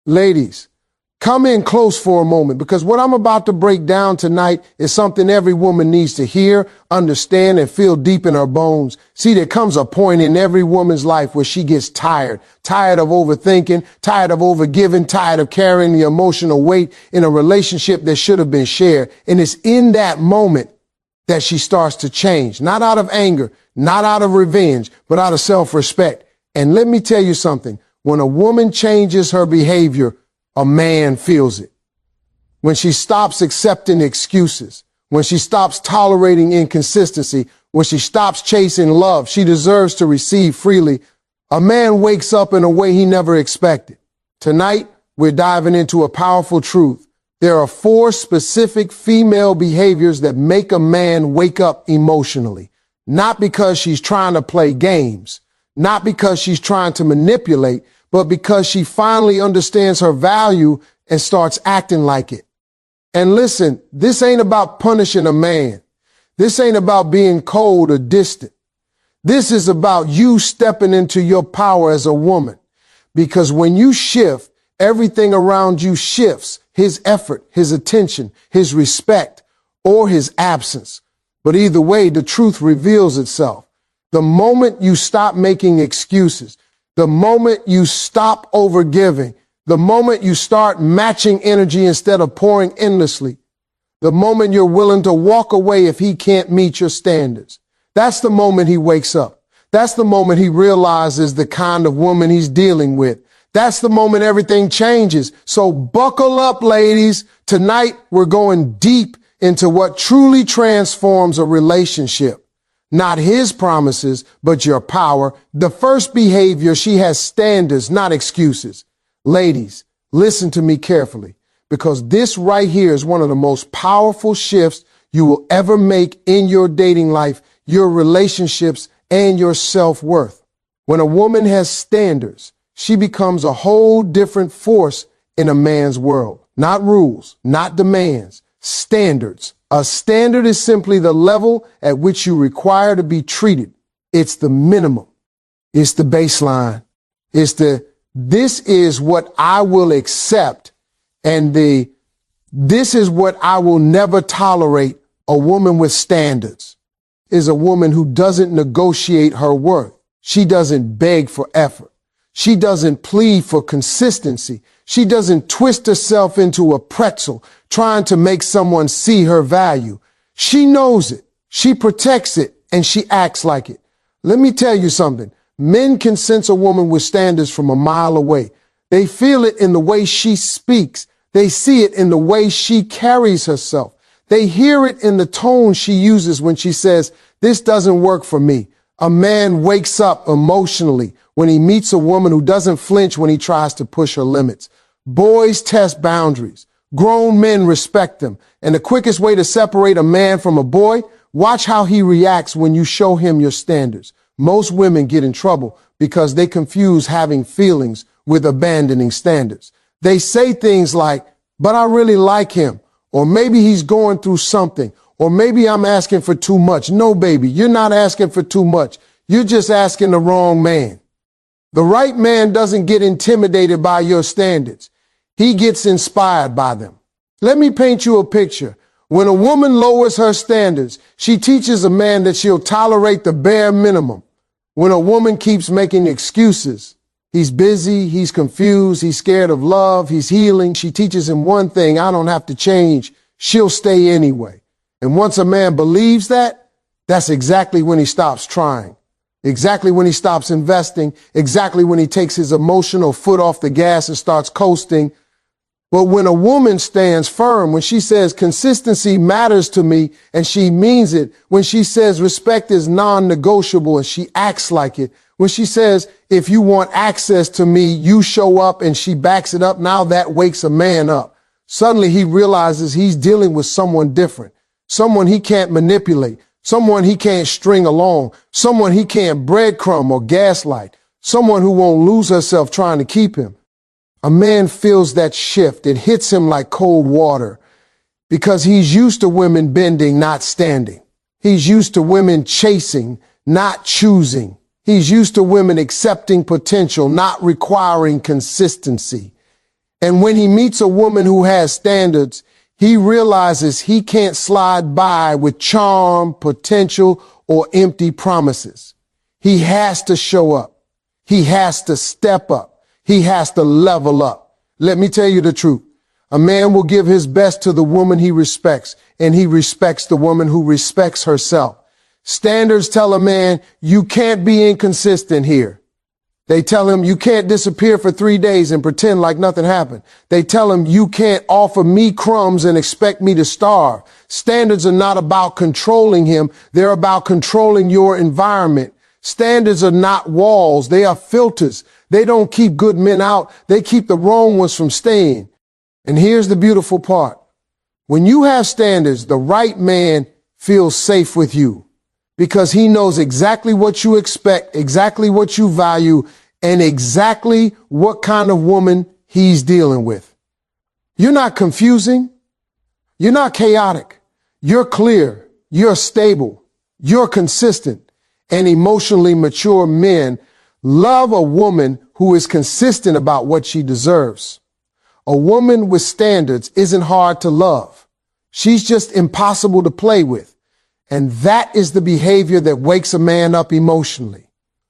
Ladies, come in close for a moment, because what I'm about to break down tonight is something every woman needs to hear, understand, and feel deep in her bones. See, there comes a point in every woman's life where she gets tired of overthinking, tired of overgiving, tired of carrying the emotional weight in a relationship that should have been shared. And it's in that moment that she starts to change, not out of anger, not out of revenge, but out of self-respect. And let me tell you something. When a woman changes her behavior, a man feels it. When she stops accepting excuses, when she stops tolerating inconsistency, when she stops chasing love she deserves to receive freely, a man wakes up in a way he never expected. Tonight, we're diving into a powerful truth. There are 4 specific female behaviors that make a man wake up emotionally. Not because she's trying to play games, not because she's trying to manipulate, but because she finally understands her value and starts acting like it. And listen, this ain't about punishing a man. This ain't about being cold or distant. This is about you stepping into your power as a woman. Because when you shift, everything around you shifts. His effort, his attention, his respect, or his absence. But either way, the truth reveals itself. The moment you stop making excuses, the moment you stop overgiving, the moment you start matching energy instead of pouring endlessly, the moment you're willing to walk away if he can't meet your standards, that's the moment he wakes up. That's the moment he realizes the kind of woman he's dealing with. That's the moment everything changes. So buckle up, ladies. Tonight, we're going deep into what truly transforms a relationship. Not his promises, but your power. The first behavior, she has standards, not excuses. Ladies, listen to me carefully, because this right here is one of the most powerful shifts you will ever make in your dating life, your relationships, and your self-worth. When a woman has standards, she becomes a whole different force in a man's world. Not rules, not demands, standards. A standard is simply the level at which you require to be treated. It's the minimum. It's the baseline. This is what I will accept, and this is what I will never tolerate. A woman with standards is a woman who doesn't negotiate her worth. She doesn't beg for effort. She doesn't plead for consistency. She doesn't twist herself into a pretzel trying to make someone see her value. She knows it. She protects it, and she acts like it. Let me tell you something. Men can sense a woman with standards from a mile away. They feel it in the way she speaks. They see it in the way she carries herself. They hear it in the tone she uses when she says, "This doesn't work for me." A man wakes up emotionally when he meets a woman who doesn't flinch when he tries to push her limits. Boys test boundaries. Grown men respect them. And the quickest way to separate a man from a boy, watch how he reacts when you show him your standards. Most women get in trouble because they confuse having feelings with abandoning standards. They say things like, "But I really like him," or "Maybe he's going through something," or "Maybe I'm asking for too much." No, baby, you're not asking for too much. You're just asking the wrong man. The right man doesn't get intimidated by your standards. He gets inspired by them. Let me paint you a picture. When a woman lowers her standards, she teaches a man that she'll tolerate the bare minimum. When a woman keeps making excuses, he's busy, he's confused, he's scared of love, he's healing, she teaches him one thing: I don't have to change. She'll stay anyway. And once a man believes that, that's exactly when he stops trying. Exactly when he stops investing, exactly when he takes his emotional foot off the gas and starts coasting. But when a woman stands firm, when she says consistency matters to me and she means it, when she says respect is non-negotiable and she acts like it, when she says if you want access to me, you show up, and she backs it up, now that wakes a man up. Suddenly he realizes he's dealing with someone different, someone he can't manipulate, someone he can't string along, someone he can't breadcrumb or gaslight, someone who won't lose herself trying to keep him. A man feels that shift. It hits him like cold water because he's used to women bending, not standing. He's used to women chasing, not choosing. He's used to women accepting potential, not requiring consistency. And when he meets a woman who has standards, he realizes he can't slide by with charm, potential, or empty promises. He has to show up. He has to step up. He has to level up. Let me tell you the truth. A man will give his best to the woman he respects, and he respects the woman who respects herself. Standards tell a man, you can't be inconsistent here. They tell him you can't disappear for 3 days and pretend like nothing happened. They tell him you can't offer me crumbs and expect me to starve. Standards are not about controlling him. They're about controlling your environment. Standards are not walls. They are filters. They don't keep good men out. They keep the wrong ones from staying. And here's the beautiful part. When you have standards, the right man feels safe with you because he knows exactly what you expect, exactly what you value, and exactly what kind of woman he's dealing with. You're not confusing. You're not chaotic. You're clear. You're stable. You're consistent. And emotionally mature men love a woman who is consistent about what she deserves. A woman with standards isn't hard to love. She's just impossible to play with. And that is the behavior that wakes a man up emotionally.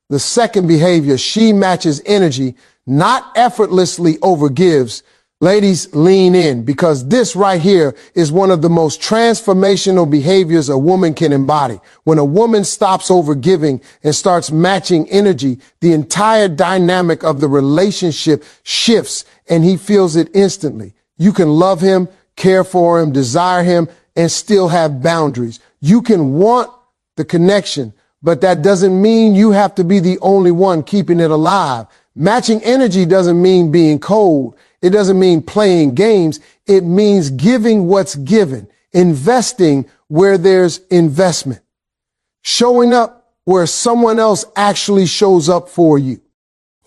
The second behavior, she matches energy, not effortlessly overgives. Ladies, lean in because this right here is one of the most transformational behaviors a woman can embody. When a woman stops overgiving and starts matching energy, the entire dynamic of the relationship shifts and he feels it instantly. You can love him, care for him, desire him, and still have boundaries. You can want the connection, but that doesn't mean you have to be the only one keeping it alive. Matching energy doesn't mean being cold. It doesn't mean playing games. It means giving what's given, investing where there's investment, showing up where someone else actually shows up for you.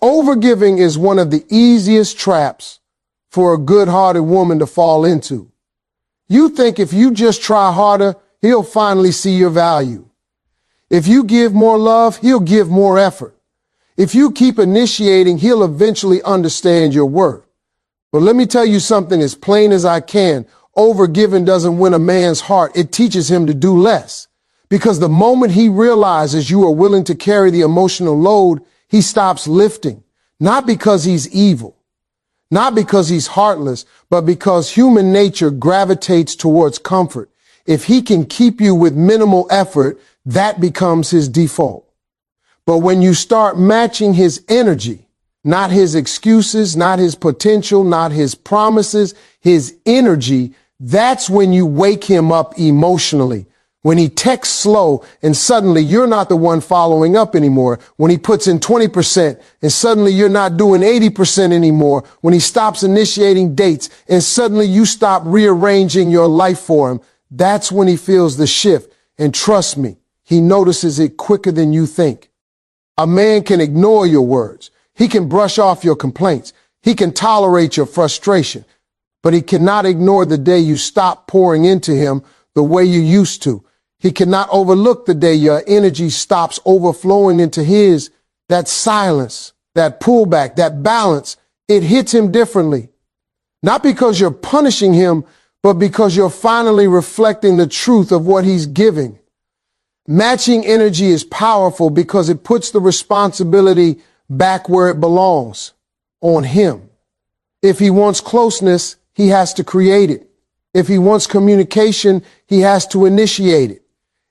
Overgiving is one of the easiest traps for a good-hearted woman to fall into. You think if you just try harder, he'll finally see your value. If you give more love, he'll give more effort. If you keep initiating, he'll eventually understand your worth. But let me tell you something as plain as I can. Overgiving doesn't win a man's heart. It teaches him to do less. Because the moment he realizes you are willing to carry the emotional load, he stops lifting. Not because he's evil, not because he's heartless, but because human nature gravitates towards comfort. If he can keep you with minimal effort, that becomes his default. But when you start matching his energy, not his excuses, not his potential, not his promises, his energy, that's when you wake him up emotionally. When he texts slow and suddenly you're not the one following up anymore. When he puts in 20% and suddenly you're not doing 80% anymore. When he stops initiating dates and suddenly you stop rearranging your life for him. That's when he feels the shift. And trust me, he notices it quicker than you think. A man can ignore your words. He can brush off your complaints. He can tolerate your frustration, but he cannot ignore the day you stop pouring into him the way you used to. He cannot overlook the day your energy stops overflowing into his. That silence, that pullback, that balance, it hits him differently. Not because you're punishing him, but because you're finally reflecting the truth of what he's giving. Matching energy is powerful because it puts the responsibility back where it belongs, on him. If he wants closeness, he has to create it. If he wants communication, he has to initiate it.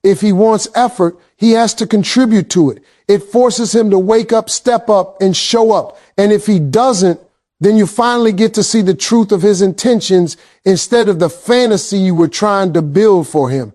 If he wants effort, he has to contribute to it. It forces him to wake up, step up, and show up. And if he doesn't, then you finally get to see the truth of his intentions instead of the fantasy you were trying to build for him.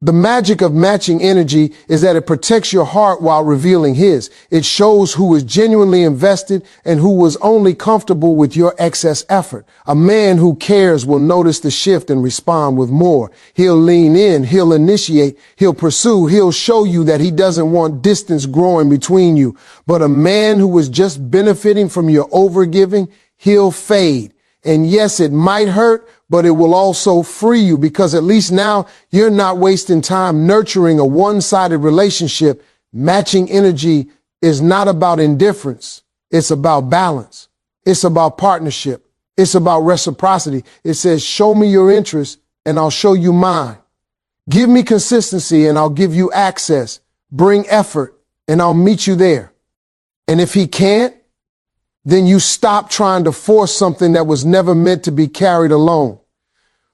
The magic of matching energy is that it protects your heart while revealing his. It shows who is genuinely invested and who was only comfortable with your excess effort. A man who cares will notice the shift and respond with more. He'll lean in, he'll initiate, he'll pursue, he'll show you that he doesn't want distance growing between you. But a man who is just benefiting from your overgiving, he'll fade. And yes, it might hurt, but it will also free you because at least now you're not wasting time nurturing a one-sided relationship. Matching energy is not about indifference. It's about balance. It's about partnership. It's about reciprocity. It says, show me your interest and I'll show you mine. Give me consistency and I'll give you access. Bring effort and I'll meet you there. And if he can't, then you stop trying to force something that was never meant to be carried alone.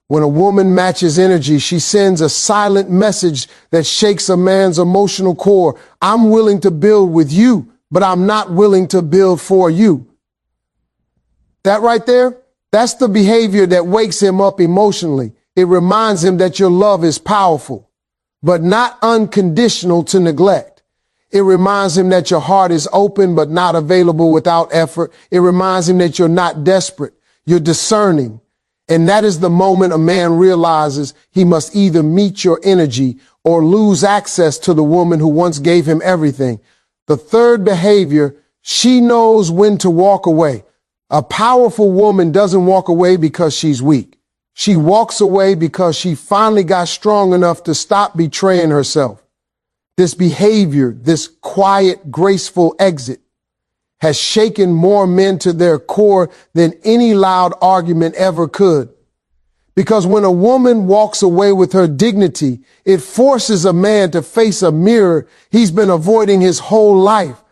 When a woman matches energy, she sends a silent message that shakes a man's emotional core. I'm willing to build with you, but I'm not willing to build for you. That right there, that's the behavior that wakes him up emotionally. It reminds him that your love is powerful, but not unconditional to neglect. It reminds him that your heart is open, but not available without effort. It reminds him that you're not desperate. You're discerning. And that is the moment a man realizes he must either meet your energy or lose access to the woman who once gave him everything. The third behavior, she knows when to walk away. A powerful woman doesn't walk away because she's weak. She walks away because she finally got strong enough to stop betraying herself. This behavior, this quiet, graceful exit, has shaken more men to their core than any loud argument ever could. Because when a woman walks away with her dignity, it forces a man to face a mirror he's been avoiding his whole life.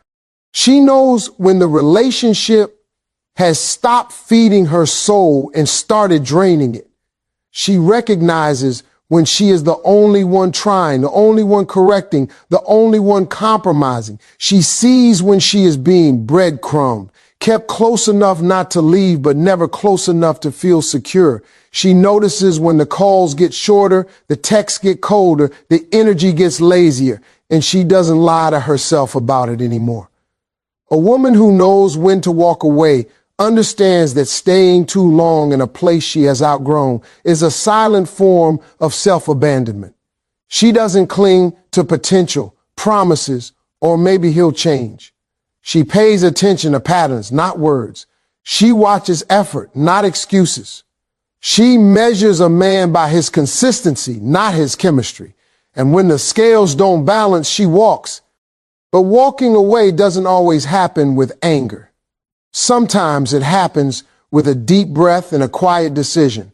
She knows when the relationship has stopped feeding her soul and started draining it. She recognizes when she is the only one trying, the only one correcting, the only one compromising. She sees when she is being breadcrumbed, kept close enough not to leave, but never close enough to feel secure. She notices when the calls get shorter, the texts get colder, the energy gets lazier, and she doesn't lie to herself about it anymore. A woman who knows when to walk away understands that staying too long in a place she has outgrown is a silent form of self-abandonment. She doesn't cling to potential, promises, or maybe he'll change. She pays attention to patterns, not words. She watches effort, not excuses. She measures a man by his consistency, not his chemistry. And when the scales don't balance, she walks. But walking away doesn't always happen with anger. Sometimes it happens with a deep breath and a quiet decision.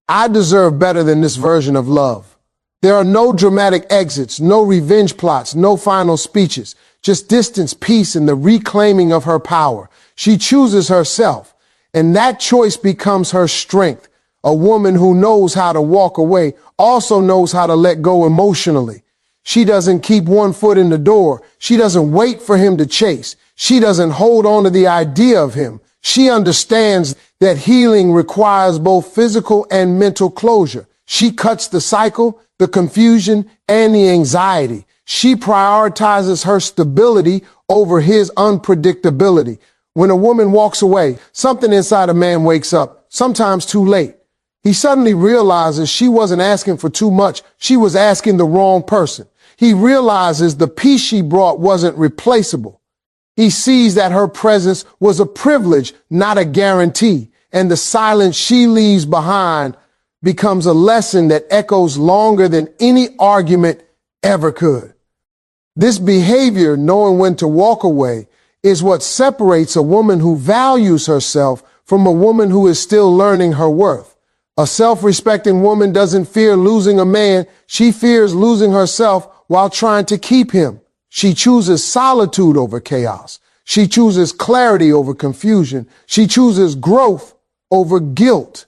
I deserve better than this version of love. There are no dramatic exits, no revenge plots, no final speeches, just distance, peace, and the reclaiming of her power. She chooses herself, and that choice becomes her strength. A woman who knows how to walk away also knows how to let go emotionally. She doesn't keep one foot in the door. She doesn't wait for him to chase. She doesn't hold on to the idea of him. She understands that healing requires both physical and mental closure. She cuts the cycle, the confusion, and the anxiety. She prioritizes her stability over his unpredictability. When a woman walks away, something inside a man wakes up, sometimes too late. He suddenly realizes she wasn't asking for too much. She was asking the wrong person. He realizes the peace she brought wasn't replaceable. He sees that her presence was a privilege, not a guarantee. And the silence she leaves behind becomes a lesson that echoes longer than any argument ever could. This behavior, knowing when to walk away, is what separates a woman who values herself from a woman who is still learning her worth. A self-respecting woman doesn't fear losing a man. She fears losing herself while trying to keep him. She chooses solitude over chaos. She chooses clarity over confusion. She chooses growth over guilt.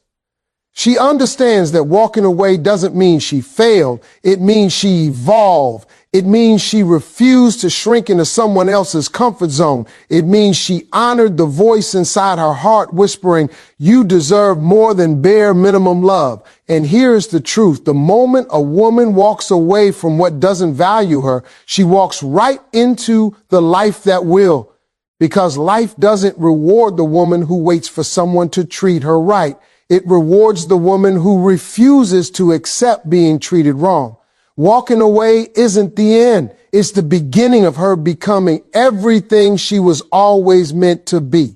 She understands that walking away doesn't mean she failed. It means she evolved. It means she refused to shrink into someone else's comfort zone. It means she honored the voice inside her heart whispering, you deserve more than bare minimum love. And here's the truth. The moment a woman walks away from what doesn't value her, she walks right into the life that will. Because life doesn't reward the woman who waits for someone to treat her right. It rewards the woman who refuses to accept being treated wrong. Walking away isn't the end. It's the beginning of her becoming everything she was always meant to be.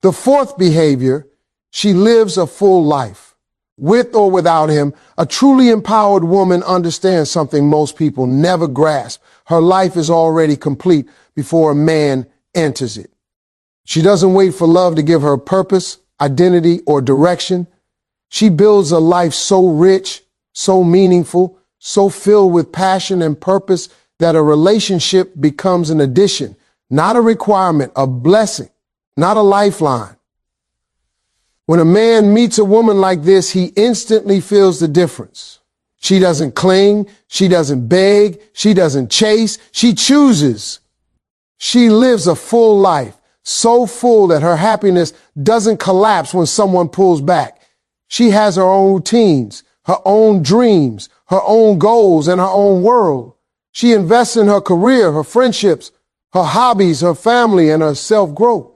The fourth behavior, she lives a full life. With or without him, a truly empowered woman understands something most people never grasp. Her life is already complete before a man enters it. She doesn't wait for love to give her purpose, identity, or direction. She builds a life so rich, so meaningful, so filled with passion and purpose that a relationship becomes an addition, not a requirement, a blessing, not a lifeline. When a man meets a woman like this, he instantly feels the difference. She doesn't cling, she doesn't beg, she doesn't chase, she chooses. She lives a full life, so full that her happiness doesn't collapse when someone pulls back. She has her own routines, her own dreams, her own goals, and her own world. She invests in her career, her friendships, her hobbies, her family, and her self-growth.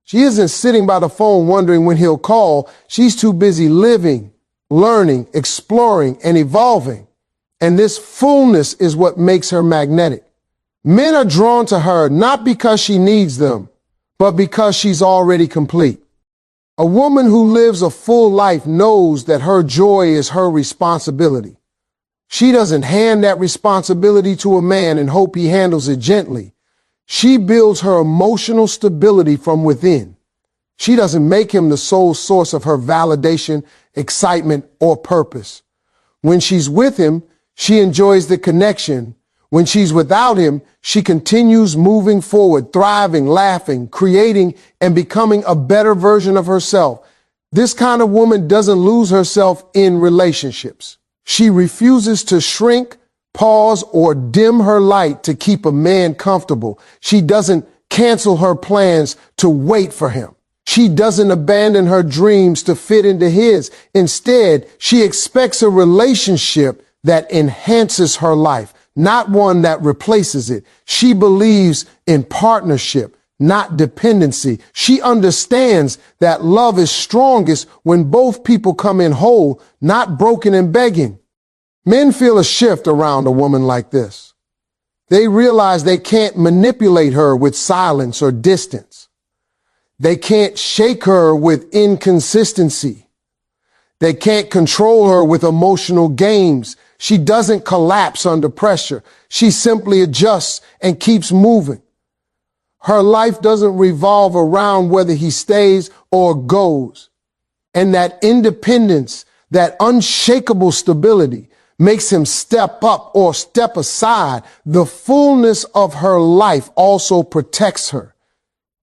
She isn't sitting by the phone wondering when he'll call. She's too busy living, learning, exploring, and evolving. And this fullness is what makes her magnetic. Men are drawn to her not because she needs them, but because she's already complete. A woman who lives a full life knows that her joy is her responsibility. She doesn't hand that responsibility to a man and hope he handles it gently. She builds her emotional stability from within. She doesn't make him the sole source of her validation, excitement, or purpose. When she's with him, she enjoys the connection. When she's without him, she continues moving forward, thriving, laughing, creating, and becoming a better version of herself. This kind of woman doesn't lose herself in relationships. She refuses to shrink, pause, or dim her light to keep a man comfortable. She doesn't cancel her plans to wait for him. She doesn't abandon her dreams to fit into his. Instead, she expects a relationship that enhances her life, not one that replaces it. She believes in partnership, not dependency. She understands that love is strongest when both people come in whole, not broken and begging. Men feel a shift around a woman like this. They realize they can't manipulate her with silence or distance. They can't shake her with inconsistency. They can't control her with emotional games. She doesn't collapse under pressure. She simply adjusts and keeps moving. Her life doesn't revolve around whether he stays or goes. And that independence, that unshakable stability, makes him step up or step aside. The fullness of her life also protects her.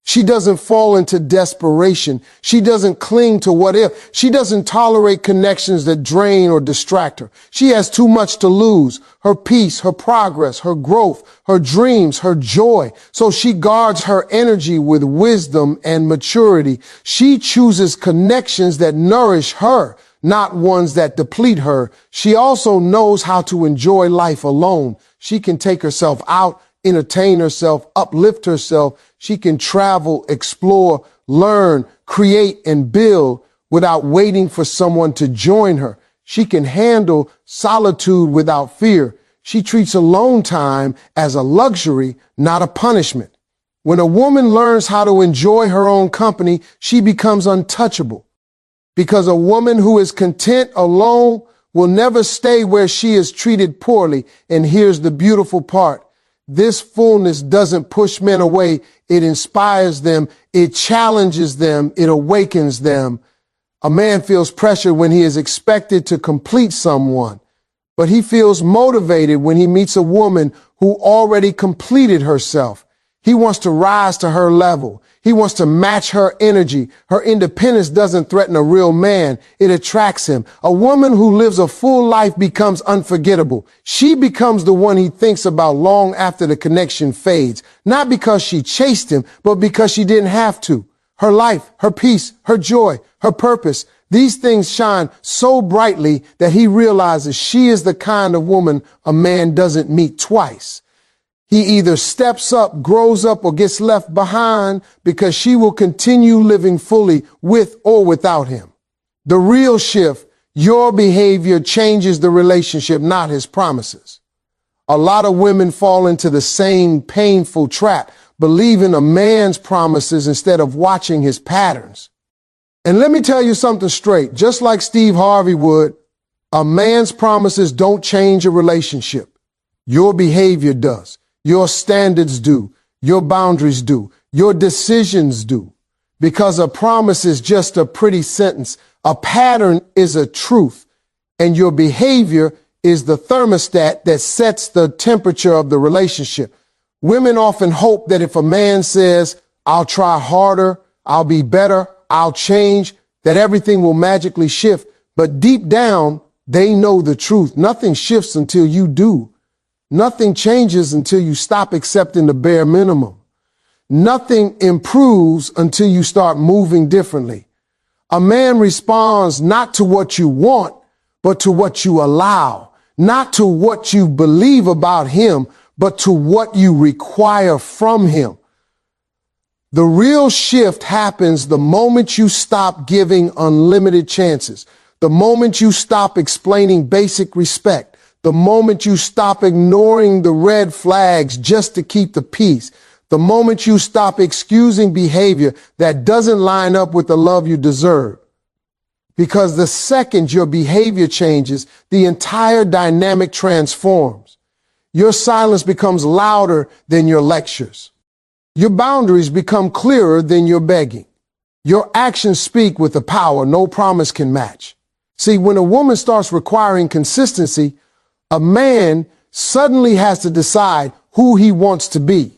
She doesn't fall into desperation. She doesn't cling to what if. She doesn't tolerate connections that drain or distract her. She has too much to lose: her peace, her progress, her growth, her dreams, her joy. So she guards her energy with wisdom and maturity. She chooses connections that nourish her, not ones that deplete her. She also knows how to enjoy life alone. She can take herself out, entertain herself, uplift herself. She can travel, explore, learn, create, and build without waiting for someone to join her. She can handle solitude without fear. She treats alone time as a luxury, not a punishment. When a woman learns how to enjoy her own company, she becomes untouchable. Because a woman who is content alone will never stay where she is treated poorly. And here's the beautiful part. This fullness doesn't push men away. It inspires them. It challenges them. It awakens them. A man feels pressure when he is expected to complete someone, but he feels motivated when he meets a woman who already completed herself. He wants to rise to her level. He wants to match her energy. Her independence doesn't threaten a real man. It attracts him. A woman who lives a full life becomes unforgettable. She becomes the one he thinks about long after the connection fades, not because she chased him, but because she didn't have to. Her life, her peace, her joy, her purpose, these things shine so brightly that he realizes she is the kind of woman a man doesn't meet twice. He either steps up, grows up, or gets left behind, because she will continue living fully with or without him. The real shift: your behavior changes the relationship, not his promises. A lot of women fall into the same painful trap, believing a man's promises instead of watching his patterns. And let me tell you something straight. Just like Steve Harvey would, a man's promises don't change a relationship. Your behavior does. Your standards do. Your boundaries do. Your decisions do. Because a promise is just a pretty sentence. A pattern is a truth, and your behavior is the thermostat that sets the temperature of the relationship. Women often hope that if a man says, "I'll try harder, I'll be better, I'll change," that everything will magically shift. But deep down, they know the truth. Nothing shifts until you do. Nothing changes until you stop accepting the bare minimum. Nothing improves until you start moving differently. A man responds not to what you want, but to what you allow. Not to what you believe about him, but to what you require from him. The real shift happens the moment you stop giving unlimited chances, the moment you stop explaining basic respect, the moment you stop ignoring the red flags just to keep the peace, the moment you stop excusing behavior that doesn't line up with the love you deserve. Because the second your behavior changes, the entire dynamic transforms. Your silence becomes louder than your lectures. Your boundaries become clearer than your begging. Your actions speak with a power no promise can match. See, when a woman starts requiring consistency, a man suddenly has to decide who he wants to be.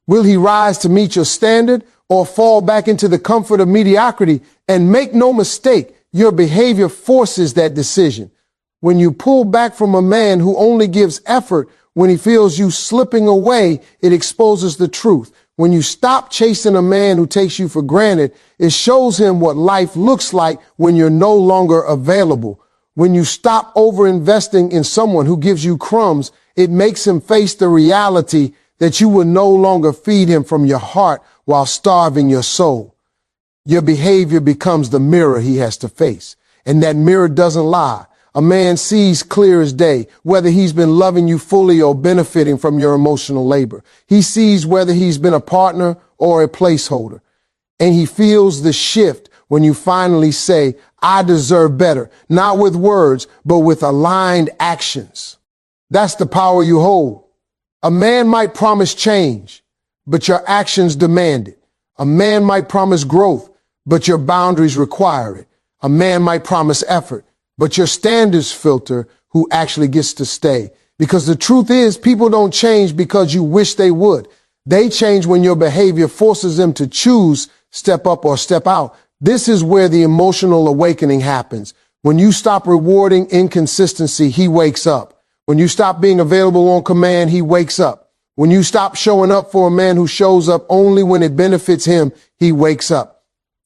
Will he rise to meet your standard or fall back into the comfort of mediocrity? And make no mistake, your behavior forces that decision. When you pull back from a man who only gives effort when he feels you slipping away, it exposes the truth. When you stop chasing a man who takes you for granted, it shows him what life looks like when you're no longer available. When you stop overinvesting in someone who gives you crumbs, it makes him face the reality that you will no longer feed him from your heart while starving your soul. Your behavior becomes the mirror he has to face. And that mirror doesn't lie. A man sees clear as day whether he's been loving you fully or benefiting from your emotional labor. He sees whether he's been a partner or a placeholder. And he feels the shift when you finally say, "I deserve better," not with words, but with aligned actions. That's the power you hold. A man might promise change, but your actions demand it. A man might promise growth, but your boundaries require it. A man might promise effort, but your standards filter who actually gets to stay. Because the truth is, people don't change because you wish they would. They change when your behavior forces them to choose, step up or step out. This is where the emotional awakening happens. When you stop rewarding inconsistency, he wakes up. When you stop being available on command, he wakes up. When you stop showing up for a man who shows up only when it benefits him, he wakes up.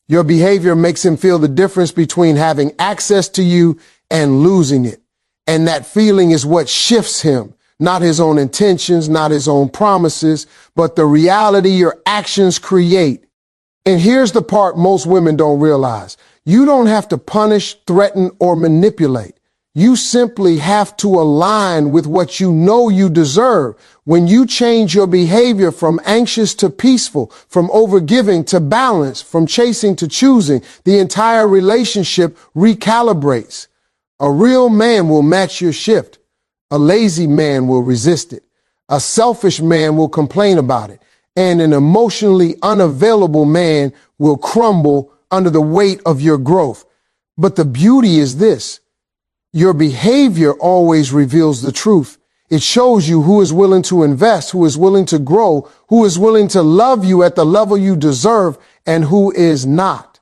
Your behavior makes him feel the difference between having access to you and losing it. And that feeling is what shifts him, not his own intentions, not his own promises, but the reality your actions create. And here's the part most women don't realize. You don't have to punish, threaten, or manipulate. You simply have to align with what you know you deserve. When you change your behavior from anxious to peaceful, from overgiving to balance, from chasing to choosing, the entire relationship recalibrates. A real man will match your shift. A lazy man will resist it. A selfish man will complain about it. And an emotionally unavailable man will crumble under the weight of your growth. But the beauty is this. Your behavior always reveals the truth. It shows you who is willing to invest, who is willing to grow, who is willing to love you at the level you deserve, and who is not.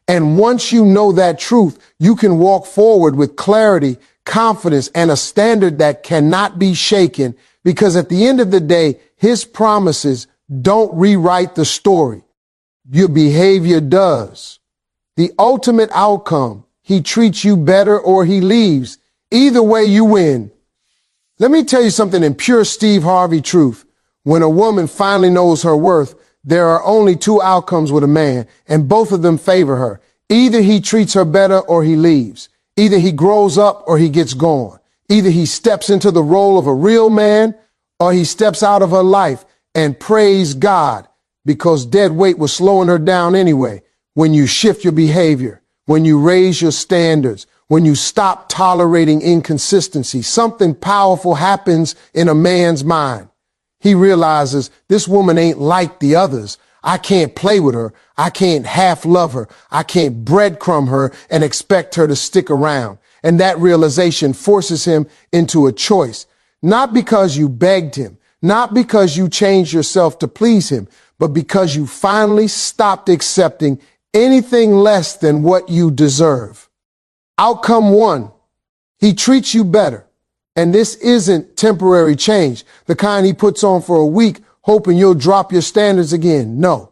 And once you know that truth, you can walk forward with clarity, confidence, and a standard that cannot be shaken, because at the end of the day, his promises don't rewrite the story. Your behavior does. The ultimate outcome: he treats you better or he leaves. Either way, you win. Let me tell you something in pure Steve Harvey truth. When a woman finally knows her worth, there are only two outcomes with a man, and both of them favor her. Either he treats her better or he leaves. Either he grows up or he gets gone. Either he steps into the role of a real man or he steps out of her life, and praise God, because dead weight was slowing her down anyway. When you shift your behavior, when you raise your standards, when you stop tolerating inconsistency, something powerful happens in a man's mind. He realizes, this woman ain't like the others. I can't play with her. I can't half love her. I can't breadcrumb her and expect her to stick around. And that realization forces him into a choice, not because you begged him, not because you changed yourself to please him, but because you finally stopped accepting anything less than what you deserve. Outcome one, he treats you better. And this isn't temporary change, the kind he puts on for a week, hoping you'll drop your standards again. No,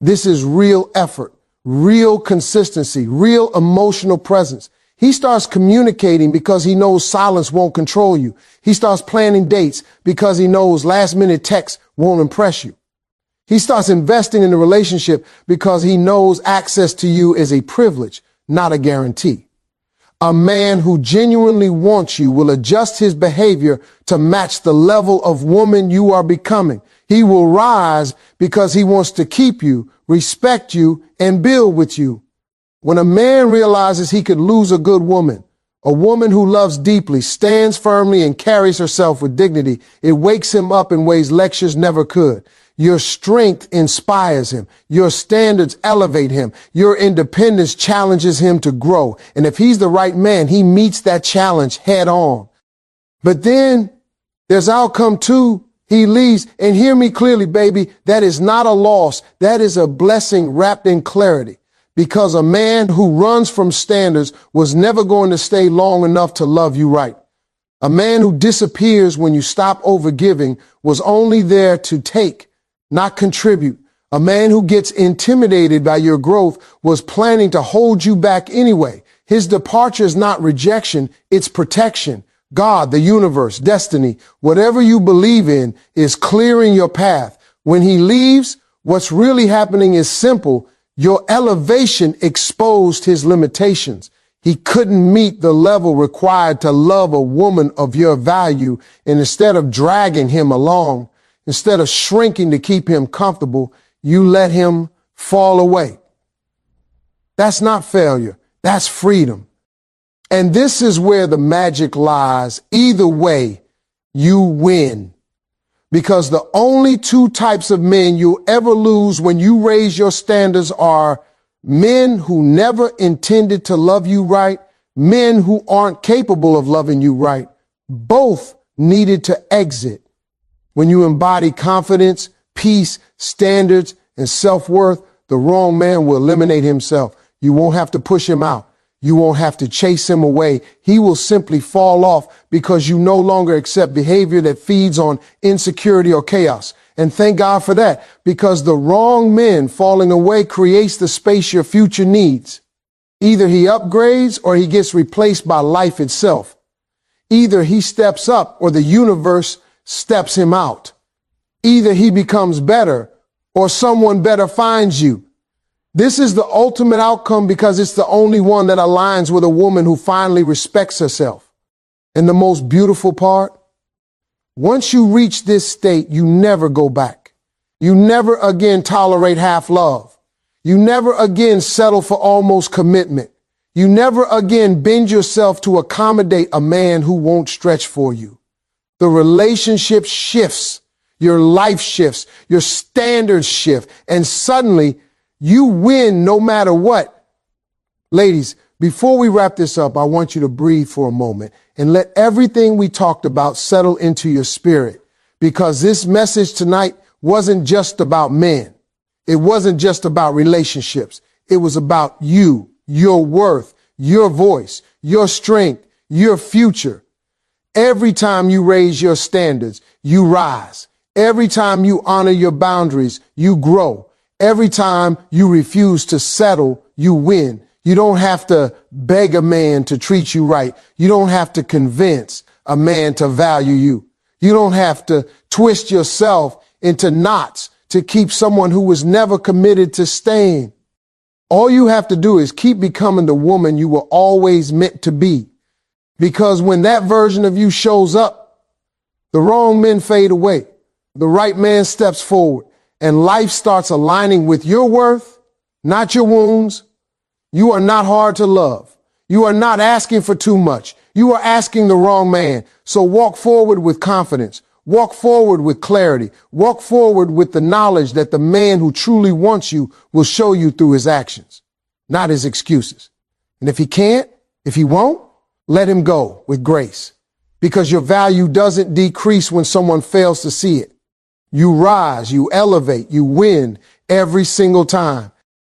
this is real effort, real consistency, real emotional presence. He starts communicating because he knows silence won't control you. He starts planning dates because he knows last-minute texts won't impress you. He starts investing in the relationship because he knows access to you is a privilege, not a guarantee. A man who genuinely wants you will adjust his behavior to match the level of woman you are becoming. He will rise because he wants to keep you, respect you, and build with you. When a man realizes he could lose a good woman, a woman who loves deeply, stands firmly, and carries herself with dignity, it wakes him up in ways lectures never could. Your strength inspires him. Your standards elevate him. Your independence challenges him to grow. And if he's the right man, he meets that challenge head on. But then there's outcome two. He leaves. And hear me clearly, baby, that is not a loss. That is a blessing wrapped in clarity. Because a man who runs from standards was never going to stay long enough to love you right. A man who disappears when you stop overgiving was only there to take, not contribute. A man who gets intimidated by your growth was planning to hold you back anyway. His departure is not rejection, it's protection. God, the universe, destiny, whatever you believe in is clearing your path. When he leaves, what's really happening is simple. Your elevation exposed his limitations. He couldn't meet the level required to love a woman of your value, and instead of dragging him along, instead of shrinking to keep him comfortable, you let him fall away. That's not failure. That's freedom. And this is where the magic lies. Either way, you win. Because the only two types of men you'll ever lose when you raise your standards are men who never intended to love you right, men who aren't capable of loving you right. Both needed to exit. When you embody confidence, peace, standards, and self-worth, the wrong man will eliminate himself. You won't have to push him out. You won't have to chase him away. He will simply fall off because you no longer accept behavior that feeds on insecurity or chaos. And thank God for that, because the wrong man falling away creates the space your future needs. Either he upgrades or he gets replaced by life itself. Either he steps up or the universe steps him out. Either he becomes better or someone better finds you. This is the ultimate outcome because it's the only one that aligns with a woman who finally respects herself. And the most beautiful part, once you reach this state, you never go back. You never again tolerate half love. You never again settle for almost commitment. You never again bend yourself to accommodate a man who won't stretch for you. The relationship shifts, your life shifts, your standards shift, and suddenly you win no matter what. Ladies, before we wrap this up, I want you to breathe for a moment and let everything we talked about settle into your spirit, because this message tonight wasn't just about men. It wasn't just about relationships. It was about you, your worth, your voice, your strength, your future. Every time you raise your standards, you rise. Every time you honor your boundaries, you grow. Every time you refuse to settle, you win. You don't have to beg a man to treat you right. You don't have to convince a man to value you. You don't have to twist yourself into knots to keep someone who was never committed to staying. All you have to do is keep becoming the woman you were always meant to be. Because when that version of you shows up, the wrong men fade away. The right man steps forward and life starts aligning with your worth, not your wounds. You are not hard to love. You are not asking for too much. You are asking the wrong man. So walk forward with confidence. Walk forward with clarity. Walk forward with the knowledge that the man who truly wants you will show you through his actions, not his excuses. And if he can't, if he won't, let him go with grace, because your value doesn't decrease when someone fails to see it. You rise, you elevate, you win every single time.